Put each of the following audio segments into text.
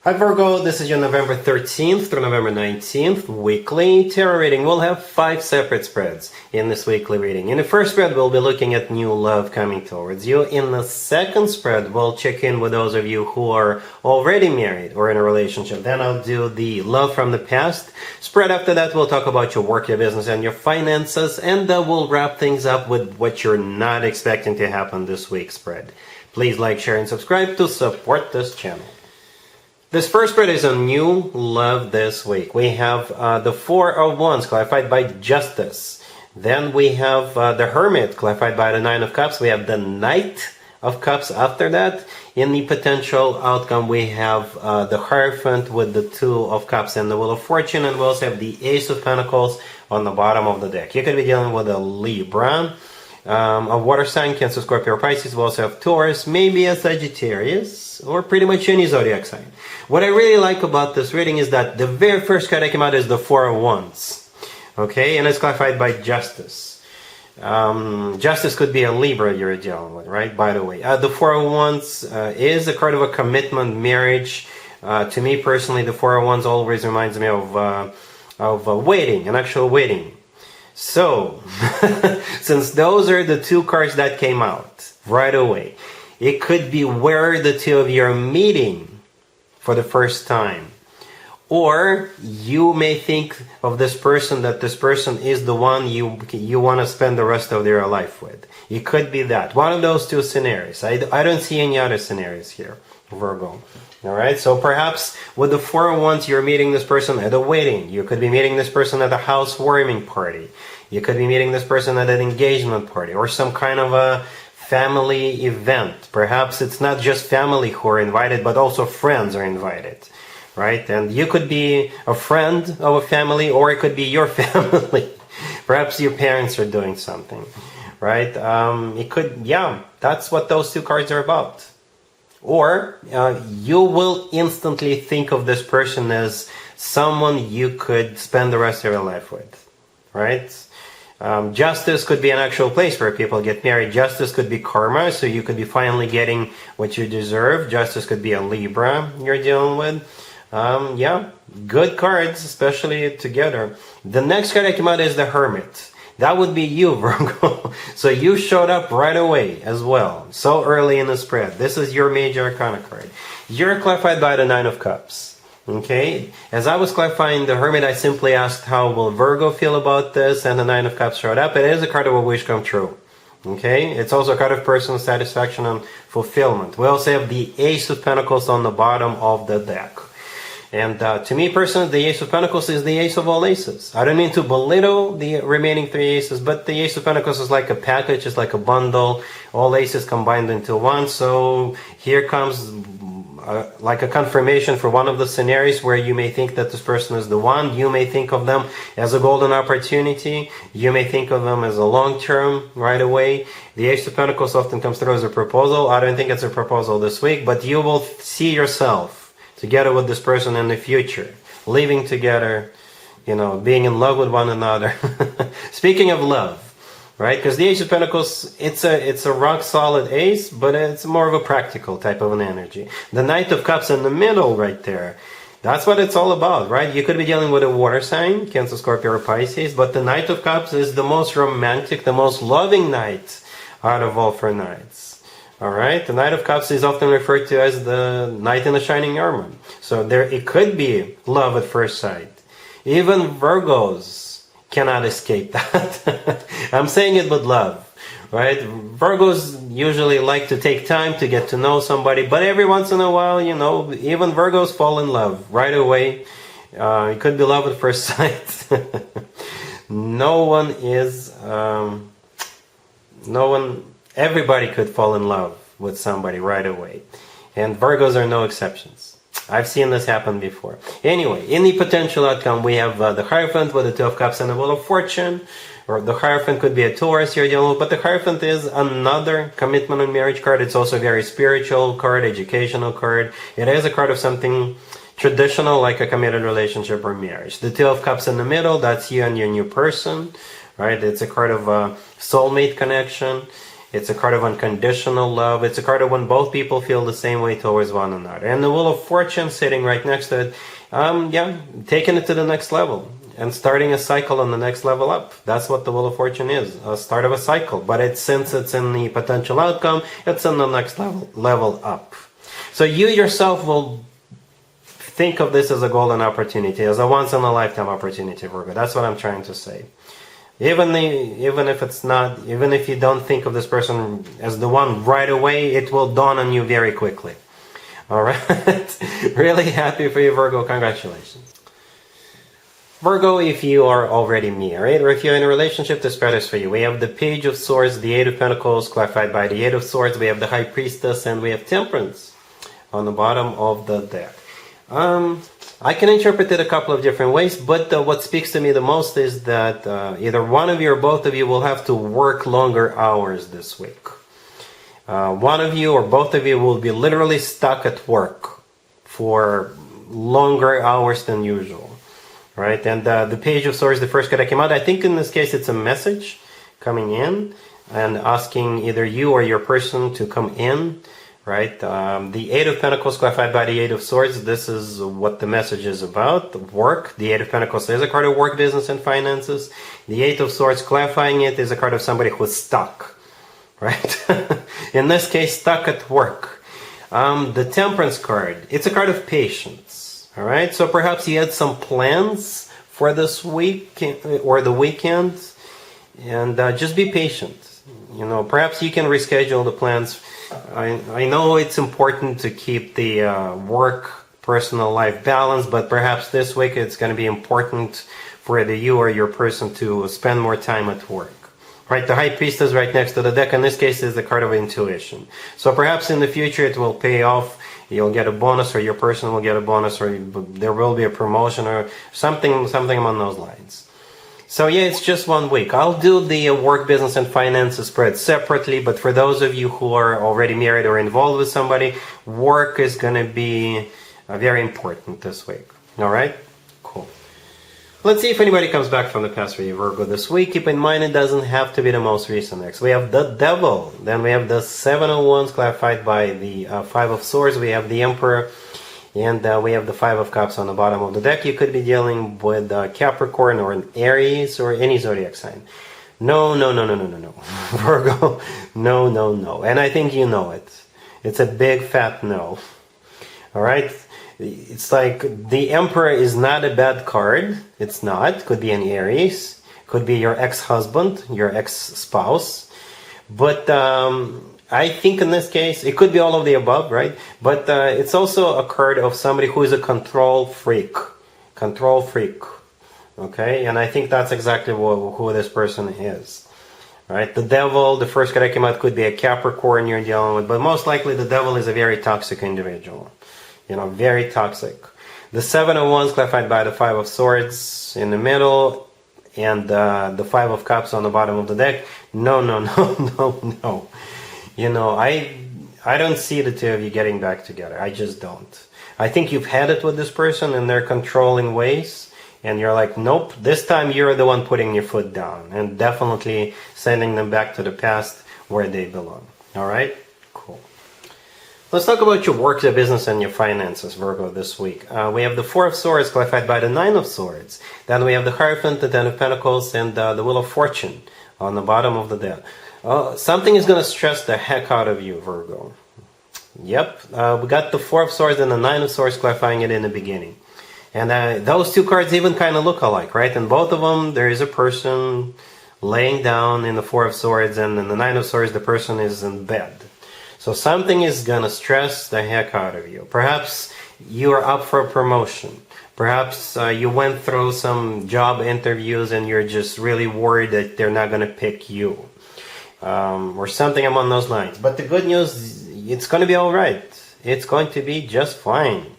Hi Virgo, this is your November 13th through November 19th weekly tarot reading. We'll have 5 separate spreads in this weekly reading. In the first spread, we'll be looking at new love coming towards you. In the second spread, we'll check in with those of you who are already married or in a relationship. Then I'll do the love from the past spread. After that, we'll talk about your work, your business, and your finances. And then we'll wrap things up with what you're not expecting to happen this week's spread. Please like, share, and subscribe to support this channel. This first spread is on new love this week. We have the Four of Wands, clarified by Justice. Then we have the Hermit, clarified by the Nine of Cups. We have the Knight of Cups after that. In the potential outcome, we have the Hierophant with the Two of Cups and the Wheel of Fortune. And we also have the Ace of Pentacles on the bottom of the deck. You could be dealing with a Libra, a water sign, Cancer, Scorpio, or Pisces. We also have Taurus, maybe a Sagittarius, or pretty much any zodiac sign. What I really like about this reading is that the very first card that came out is the Four of Wands. Okay, and it's clarified by Justice. Justice could be a Libra you're dealing with, right? By the way, the Four of Wands is a card of a commitment, marriage. To me personally, the Four of Wands always reminds me of a wedding, an actual wedding. So, since those are the two cards that came out right away, it could be where the two of you are meeting for the first time. Or you may think of this person, that this person is the one you want to spend the rest of your life with. It could be that. One of those two scenarios. I don't see any other scenarios here, Virgo. Alright, so perhaps with the Four of Wands, you're meeting this person at a wedding. You could be meeting this person at a housewarming party. You could be meeting this person at an engagement party or some kind of a family event. Perhaps it's not just family who are invited, but also friends are invited, right? And you could be a friend of a family, or it could be your family. Perhaps your parents are doing something, right? It could, yeah, that's what those two cards are about. Or you will instantly think of this person as someone you could spend the rest of your life with, right? Justice could be an actual place where people get married. Justice could be karma, so you could be finally getting what you deserve. Justice could be a Libra you're dealing with. Yeah, good cards, especially together. The next card that came out is the Hermit. That would be you, Virgo. So you showed up right away as well, so early in the spread. This is your major arcana card. You're clarified by the Nine of Cups. Okay, as I was clarifying the Hermit, I simply asked how will Virgo feel about this, and the Nine of Cups showed up. It is a card of a wish come true. Okay, it's also a card of personal satisfaction and fulfillment. We also have the Ace of Pentacles on the bottom of the deck. And to me personally, the Ace of Pentacles is the ace of all aces. I don't mean to belittle the remaining 3 aces, but the Ace of Pentacles is like a package, it's like a bundle, all aces combined into one. So here comes like a confirmation for one of the scenarios where you may think that this person is the one. You may think of them as a golden opportunity. You may think of them as a long term right away. The Ace of Pentacles often comes through as a proposal. I don't think it's a proposal this week, but you will see yourself together with this person in the future, living together, you know, being in love with one another. Speaking of love, right? Because the Ace of Pentacles, it's a rock solid ace, but it's more of a practical type of an energy. The Knight of Cups in the middle right there, that's what it's all about, right? You could be dealing with a water sign, Cancer, Scorpio, or Pisces, but the Knight of Cups is the most romantic, the most loving knight out of all 4 knights. Alright, the Knight of Cups is often referred to as the knight in the shining armor. So there, it could be love at first sight. Even Virgos cannot escape that. I'm saying it with love, right? Virgos usually like to take time to get to know somebody, but every once in a while, you know, even Virgos fall in love right away. It could be love at first sight. Everybody could fall in love with somebody right away. And Virgos are no exceptions. I've seen this happen before. Anyway, in the potential outcome, we have the Hierophant with the Two of Cups and the Wheel of Fortune. Or the Hierophant could be a Taurus you're dealing with, but the Hierophant is another commitment and marriage card. It's also a very spiritual card, educational card. It is a card of something traditional, like a committed relationship or marriage. The Two of Cups in the middle, that's you and your new person, right? It's a card of a soulmate connection. It's a card of unconditional love. It's a card of when both people feel the same way towards one another. And the Wheel of Fortune sitting right next to it, taking it to the next level and starting a cycle on the next level up. That's what the Wheel of Fortune is, a start of a cycle. But since it's in the potential outcome, it's in the next level up. So you yourself will think of this as a golden opportunity, as a once-in-a-lifetime opportunity, Virgo. That's what I'm trying to say. Even if you don't think of this person as the one right away, it will dawn on you very quickly. All right? Really happy for you, Virgo. Congratulations. Virgo, if you are already married or if you're in a relationship, this spread is for you. We have the Page of Swords, the Eight of Pentacles, clarified by the Eight of Swords. We have the High Priestess, and we have Temperance on the bottom of the deck. I can interpret it a couple of different ways, but what speaks to me the most is that either one of you or both of you will have to work longer hours this week. One of you or both of you will be literally stuck at work for longer hours than usual, right? And the Page of Swords, the first card that came out, I think in this case it's a message coming in and asking either you or your person to come in. Right, the Eight of Pentacles clarified by the Eight of Swords. This is what the message is about. Work. The Eight of Pentacles is a card of work, business, and finances. The Eight of Swords clarifying it is a card of somebody who's stuck. Right? In this case, stuck at work. The Temperance card. It's a card of patience. All right. So perhaps you had some plans for this week or the weekend, and just be patient. You know, perhaps you can reschedule the plans. I know it's important to keep the work-personal life balance, but perhaps this week it's going to be important for either you or your person to spend more time at work. Right, the High Priestess right next to the deck, in this case, is the card of intuition. So perhaps in the future it will pay off. You'll get a bonus, or your person will get a bonus, or there will be a promotion, or something along those lines. So yeah, it's just 1 week. I'll do the work, business, and finances spread separately, but for those of you who are already married or involved with somebody, work is going to be very important this week. All right? Cool. Let's see if anybody comes back from the past for you, Virgo, this week. Keep in mind, it doesn't have to be the most recent next. We have the Devil. Then we have the Seven of Wands clarified by the Five of Swords. We have the Emperor. And we have the Five of Cups on the bottom of the deck. You could be dealing with Capricorn or an Aries or any zodiac sign. No. Virgo, no. And I think you know it. It's a big fat no. All right? It's like the Emperor is not a bad card. It's not. Could be an Aries. Could be your ex-husband, your ex-spouse. But I think in this case, it could be all of the above, right? But it's also a card of somebody who is a control freak. Control freak. Okay? And I think that's exactly who this person is. Right? The Devil, the first card that came out, could be a Capricorn you're dealing with. But most likely the Devil is a very toxic individual. You know, very toxic. The Seven of Wands clarified by the Five of Swords in the middle. And the Five of Cups on the bottom of the deck. No. You know, I don't see the two of you getting back together. I just don't. I think you've had it with this person in their controlling ways, and you're like, nope, this time you're the one putting your foot down and definitely sending them back to the past where they belong. All right? Cool. Let's talk about your work, your business, and your finances, Virgo, this week. We have the Four of Swords clarified by the Nine of Swords. Then we have the Hierophant, the Ten of Pentacles, and the Wheel of Fortune on the bottom of the deck. Something is going to stress the heck out of you, Virgo. Yep, we got the Four of Swords and the Nine of Swords clarifying it in the beginning. And those two cards even kind of look alike, right? In both of them, there is a person laying down in the Four of Swords, and in the Nine of Swords, the person is in bed. So something is going to stress the heck out of you. Perhaps you are up for a promotion. Perhaps you went through some job interviews and you're just really worried that they're not going to pick you. Or something along those lines. But the good news, it's going to be all right. It's going to be just fine.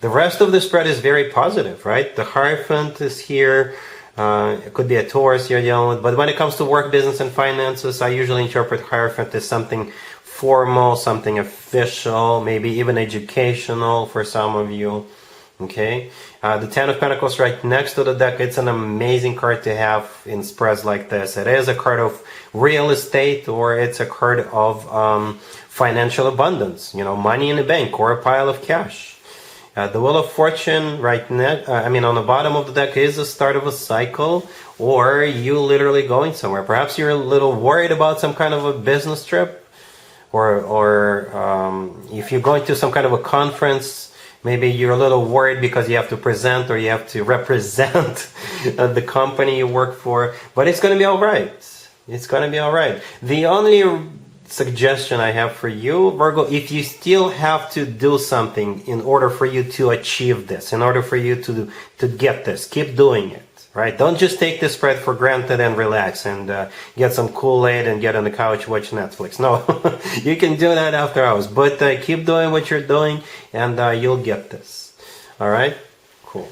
The rest of the spread is very positive, right? The Hierophant is here. It could be a Taurus you're dealing with. But when it comes to work, business, and finances, I usually interpret Hierophant as something formal, something official, maybe even educational for some of you. Okay, the Ten of Pentacles right next to the deck. It's an amazing card to have in spreads like this. It is a card of real estate, or it's a card of financial abundance. You know, money in the bank or a pile of cash. The Wheel of Fortune right next. On the bottom of the deck is the start of a cycle, or you literally going somewhere. Perhaps you're a little worried about some kind of a business trip, or if you're going to some kind of a conference. Maybe you're a little worried because you have to present or you have to represent the company you work for. But it's going to be all right. It's going to be all right. The only suggestion I have for you, Virgo, if you still have to do something in order for you to achieve this, in order for you to get this, keep doing it. Right? Don't just take this spread for granted and relax and get some Kool-Aid and get on the couch, watch Netflix. No, you can do that after hours. But keep doing what you're doing and you'll get this. All right? Cool.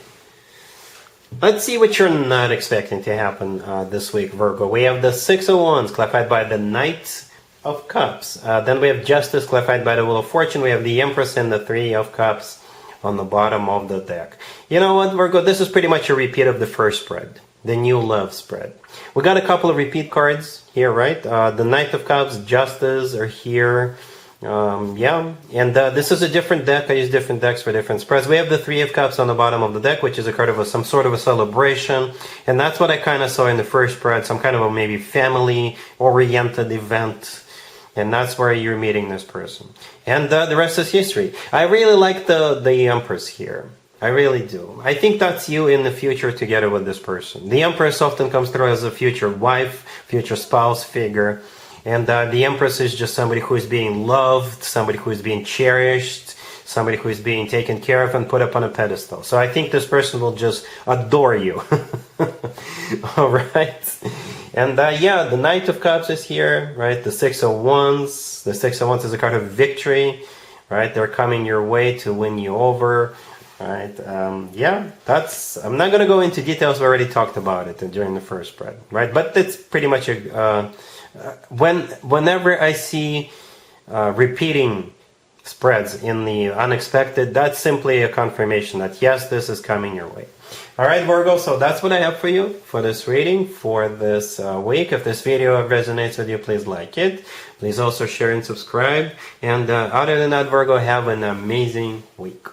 Let's see what you're not expecting to happen this week, Virgo. We have the Six of Wands, clarified by the Knight of Cups. Then we have Justice, clarified by the Wheel of Fortune. We have the Empress and the Three of Cups on the bottom of the deck. You know what, Virgo? This is pretty much a repeat of the first spread, the new love spread. We got a couple of repeat cards here, right? The Knight of Cups, Justice are here. This is a different deck. I use different decks for different spreads. We have the Three of Cups on the bottom of the deck, which is a card of some sort of a celebration. And that's what I kind of saw in the first spread, some kind of a maybe family-oriented event. And that's where you're meeting this person. And the rest is history. I really like the Empress here. I really do. I think that's you in the future together with this person. The Empress often comes through as a future wife, future spouse figure. And the Empress is just somebody who is being loved, somebody who is being cherished, somebody who is being taken care of and put up on a pedestal. So I think this person will just adore you. All right. And the Knight of Cups is here, right? The Six of Wands. The Six of Wands is a card of victory, right? They're coming your way to win you over, right? I'm not going to go into details. We already talked about it during the first spread, right? But it's pretty much whenever I see repeating spreads in the unexpected, that's simply a confirmation that yes, this is coming your way. All right, Virgo, so that's what I have for you for this reading for this week. If this video resonates with you, please like it. Please also share and subscribe. And other than that, Virgo, have an amazing week.